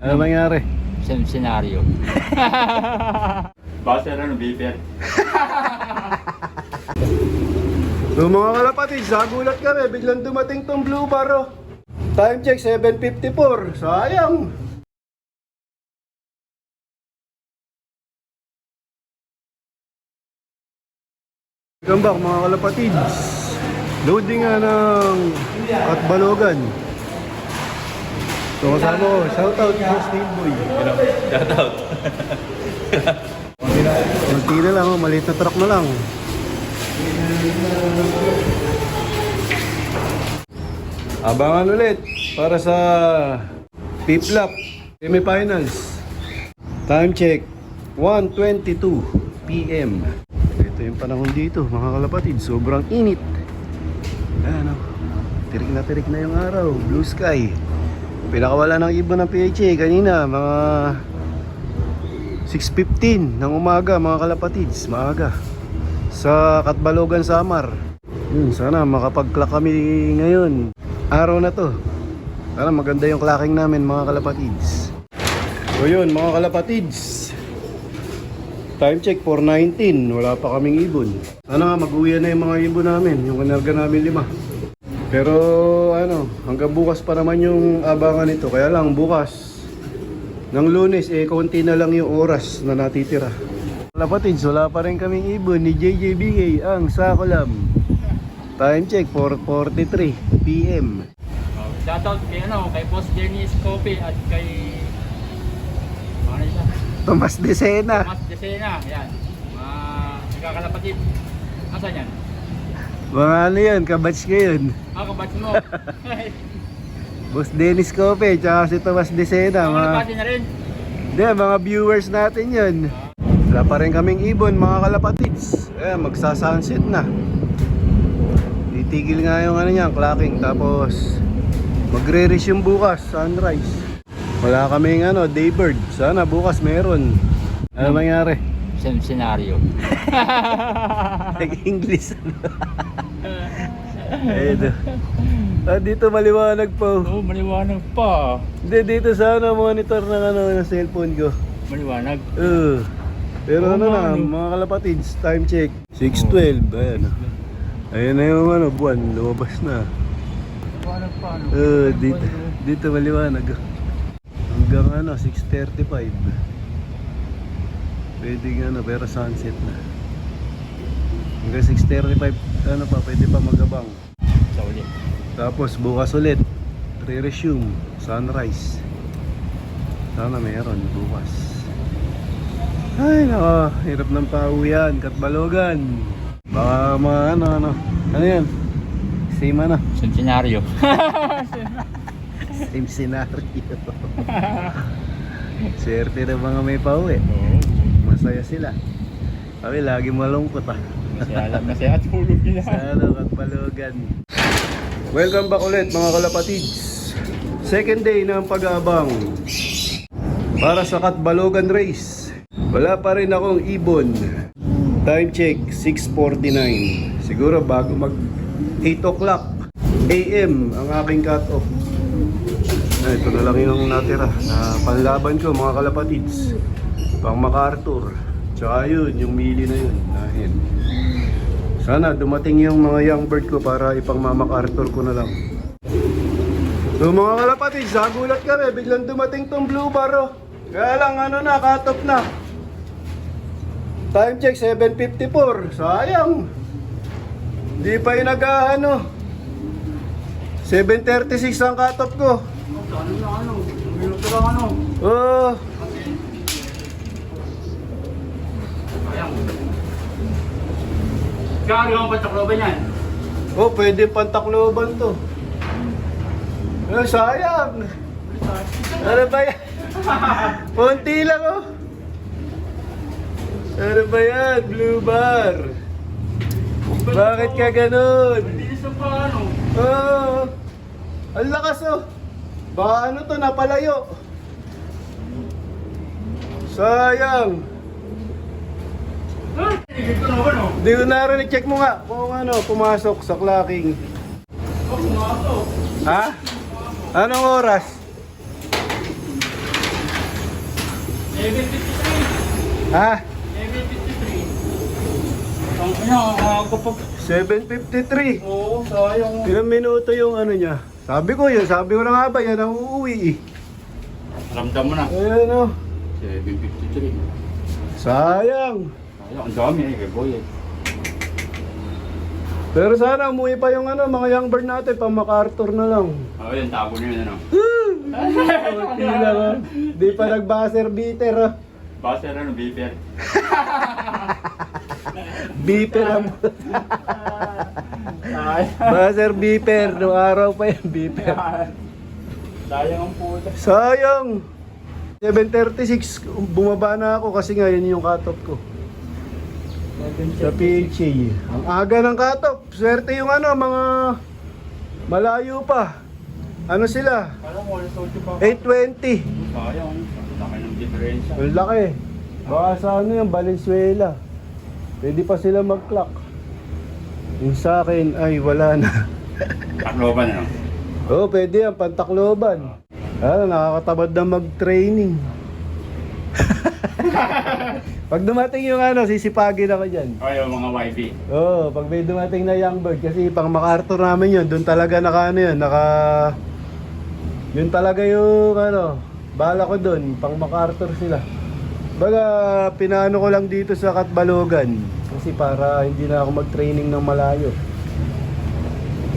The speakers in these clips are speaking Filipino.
Ano nangyari? Same scenario. Basta na ng beeper. So mga kalapatids, nagulat kami, biglang dumating tong blue bar oh. Time check 7:54, sayang. Welcome back mga kalapatids. Loading nga ng at Balogan. So kasama ko, shoutout sa Steve Boy. Shoutout. Kunti na lang, maliit na truck na lang. Abangan ulit para sa P-Flop semifinals. Time check 1:22 PM. Ito yung panahon dito mga kalapatid, sobrang init. Ayan o, tirik na yung araw, blue sky. Pinakawala ng ibon ng PHA kanina mga 6:15 ng umaga mga kalapatids, maaga sa Katbalogan, Samar. Sana makapag-clock kami ngayon, araw na to. Sana maganda yung clocking namin mga kalapatids. So yun mga kalapatids, time check 4:19, wala pa kaming ibon. Sana nga mag-uwi na yung mga ibon namin, yung kinarga namin 5. Pero ano, hanggang bukas pa naman yung abangan nito. Kaya lang bukas ng Lunes, konti na lang yung oras na natitira. Kalapatids, wala pa rin kaming ibon ni JJBK ang Sakolam. Time check 4:43 PM. Shoutout kay kay Boss Dennis Coffee at kay Tomas Decena. Mas Desena, yan. Mga nagkakalapatid. Asan yan? Mga ano yan, kabatch ko yun. Kabatch mo. Boss Dennis Cope, tsaka si Tomas Decena. Kalapati na rin. Hindi, mga viewers natin yun. Wala pa rin kaming ibon mga kalapatids. Magsa-sunset na. Titigil nga yung ano niya, clocking. Tapos magre-resume bukas, sunrise. Wala kaming daybird. Sana bukas meron. Ano nangyari? Same scenario. Nag-English. Ayun. Dito maliwanag po. Oo, maliwanag pa. Hindi, dito sa monitor ng ng cellphone ko. Maliwanag. Pero mga kalapatids, time check 6:12. Ayan. Ayan na yung buwan, lumabas na. Maliwanag pa. Dito maliwanag. Hanggang 6:35. Pwede pero sunset na. Hanggang 6:35 pwede pa magabang. Sa uli. Tapos bukas ulit re-resume sunrise. Sana meron bukas. Ay nako, hirap ng pauwian, Katbalogan. Baka ano yan? Same Same scenario. Same scenario. Swerte na mga may pauwi. Masaya sila. Kami lagi malungkot Masaya at hulog nila. Sa Katbalogan. Welcome back ulit mga kalapatids. Second day ng pag-aabang para sa Katbalogan race. Wala pa rin akong ibon. Time check 6:49. Siguro bago mag 8 o'clock AM ang aking cut-off. Ito na lang yung natira na panlaban ko mga kalapatids. Pang MacArthur. Tsaka yun, yung mili na yun. Nahin. Sana dumating yung mga young bird ko para ipang MacArthur ko na lang. So mga kalapatids, nagulat kami, biglang dumating tong blue bar oh. Kaya lang cut off na. Time check 7:54, sayang. Hindi pa yung 7:36 ang cut off ko. Oh. Kaya ang pantakloban yan? Oh, pwede pantakloban to. Sayang. Ano ba yan? Punti lang oh. Ano ba yan? Blue bar. Bakit ka ganun? Oh. Ang lakas oh. Baka napalayo. Sayang. Hindi ko narinig, check mo nga kung pumasok sa clocking. Ha? Anong oras? 753. Ha? 753. Ang ina, kapag... 7:53. Oo, sayang. Ilang minuto yung ano niya? Sabi ko na nga ba, yan ang uuwi eh. Ramdam mo na. Ayan o. 753. Sayang. Sayang, ang dami kay boy eh. Pero sana umuwi pa yung ano, mga young bird natin, pang MacArthur na lang. Oo, yun, tago na yun, ano. Kunti lang oh. Di pa nag-buzzer beater oh. Basta ano, beeper. Beeper ang... Sayang. Buzzer beeper. Noong araw pa yung beeper. Sayang ang puta. Sayang. 7:36. Bumaba na ako kasi nga yun yung cut-off ko. Sa PHA. Ang aga ng cut-off. Swerte yung ano, mga malayo pa. Ano sila? Parang wala sa 8 pa. 8:20. Sayang. Laki ng diferensya. Ang laki. Baka sa ano yung Valenzuela. Pwede pa sila mag-clock. Yung sa akin ay wala na. Takloban ano? Oo, pwede yan. Pantakloban. Nakakatabad na mag-training. Pag dumating yung ano, sisipagin ako dyan. O yung mga YB. Oo, pag may dumating na young bird. Kasi pang MacArthur namin yun. Doon talaga yun talaga yung ano, bala ko doon. Pang MacArthur sila. Baga, pinano ko lang dito sa Katbalogan. Kasi para hindi na ako mag-training ng malayo.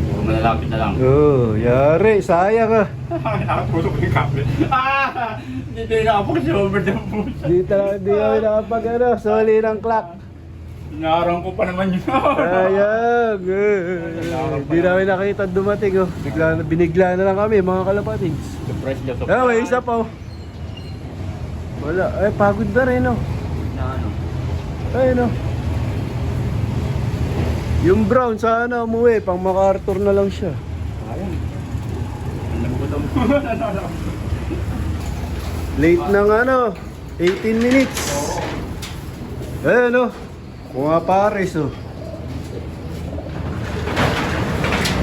Puro malalapit na lang. Oo, yari. Sayang ah. Nakatulog yung kape. Hindi tayo nakapag-sober ng pusa. Di kami nakapag ano, soli ng clock. Inaarang ko pa naman yun. Sayang. Di namin nakita dumating oh. Binigla na lang kami mga kalapatids. Surprise niya to. May isa pa oh. Wala. Ay, pagod na rin oh. Na ano? Ayun oh. Yung brown sana umuwi, pang MacArthur na lang siya. Sayang. Ang nagutom. Late ng ano, 18 minutes. Ayun oh. Mga pares oh.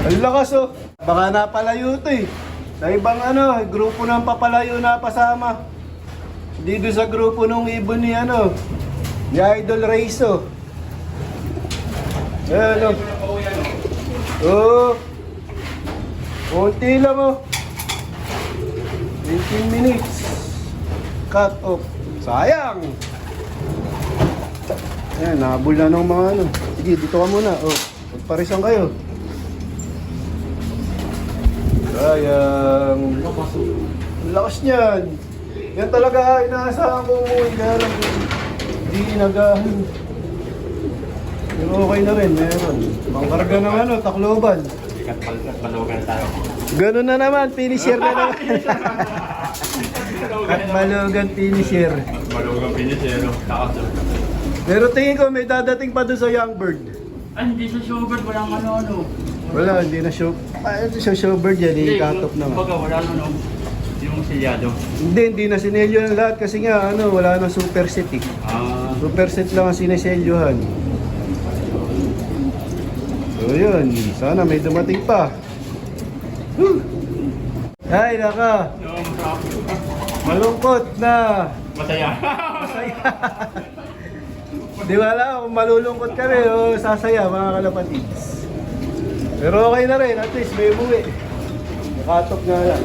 Ang lakas oh. Baka napalayo to eh. Sa ibang ano, grupo ng papalayo na pasama. Dito sa grupo nung ibon ni ano, ni Idol Race oh. Ayun oh. Oo. Kunti lang oh. 18 minutes. Cut off. Sayang. Ayan, nahabol na ng mga ano. Sige, dito ka muna. Oh, magparisan kayo. Sayang. Ang lakas niyan. Yan talaga, inaasahan ko umuwi. Kaya lang, hindi inagahan. Pero okay na rin, meron. Pangkarga ng ano, takloban. Ikat palogan tayo. Ganun na naman, finisher na naman. At Balogan finisher. Palogan pinisero. Nakasok. Pero tingin ko may dadating pa doon sa young bird. Ay, hindi sa showbird. Walang ano-ano. Wala, hindi na show. Ito sa showbird yan, i-cut off naman. Baga, wala ano. Yung silyado. Hindi na sinelyo ng lahat kasi nga ano, wala nang super set eh. Super set lang ang sineselyohan. So yun, sana may dumating pa. Whew. Ay, naka. Malungkot na. Masaya. Masaya. Di wala kung malulungkot kami o sasaya mga kalapatids. Pero okay na rin, at least may umuwi. Nakatok nga lang.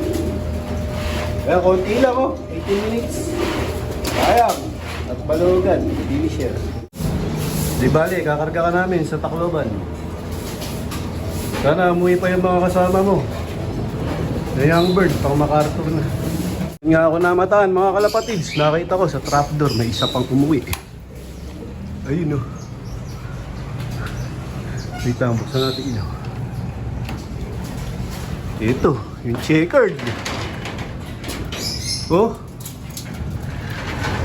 Kaya konti lang oh, 18 minutes. Sayang. At Balogan, finisher. Di bali, kakarga ka namin sa Tacloban. Sana umuwi pa yung mga kasama mo. The young bird, pang MacArthur na. Nga ako namataan mga kalapatids. Nakita ko sa trapdoor, may isa pang umuwi. Ayun oh. Wait lang, buksan natin ilaw. Ito, yung checkered. Oh.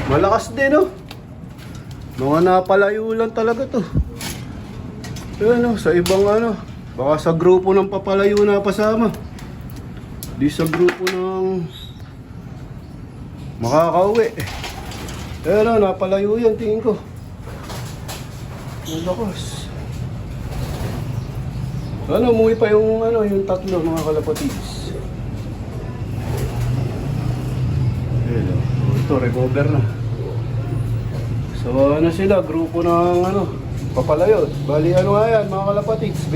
Malakas din oh. Mga napalayo lang talaga to. Ayun oh, sa ibang ano. Baka sa grupo ng papalayo na pasama. Di sa grupo ng makakauwi. Ayun oh, napalayo yan tingin ko. Malakas. Ano, umuwi pa yung ano, yung tatlo mga kalapatids. Ayun oh. ito, recover na. So ano sila, grupo ng papalayot. Bali ano nga yan mga kalapatids,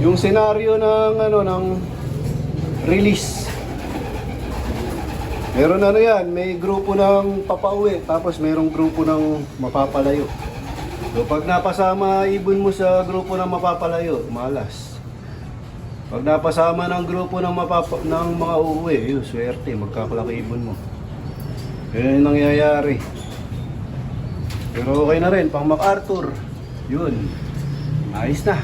yung senaryo ng ng release. Meron yan, may grupo ng papauwi, tapos mayroong grupo ng mapapalayo. So pag napasama ibon mo sa grupo ng mapapalayo, malas. Pag napasama ng grupo ng mga uuwi, yun, swerte, magkakalaki ibon mo. Yun yung nangyayari. Pero okay na rin, pang MacArthur, yun, ayos na.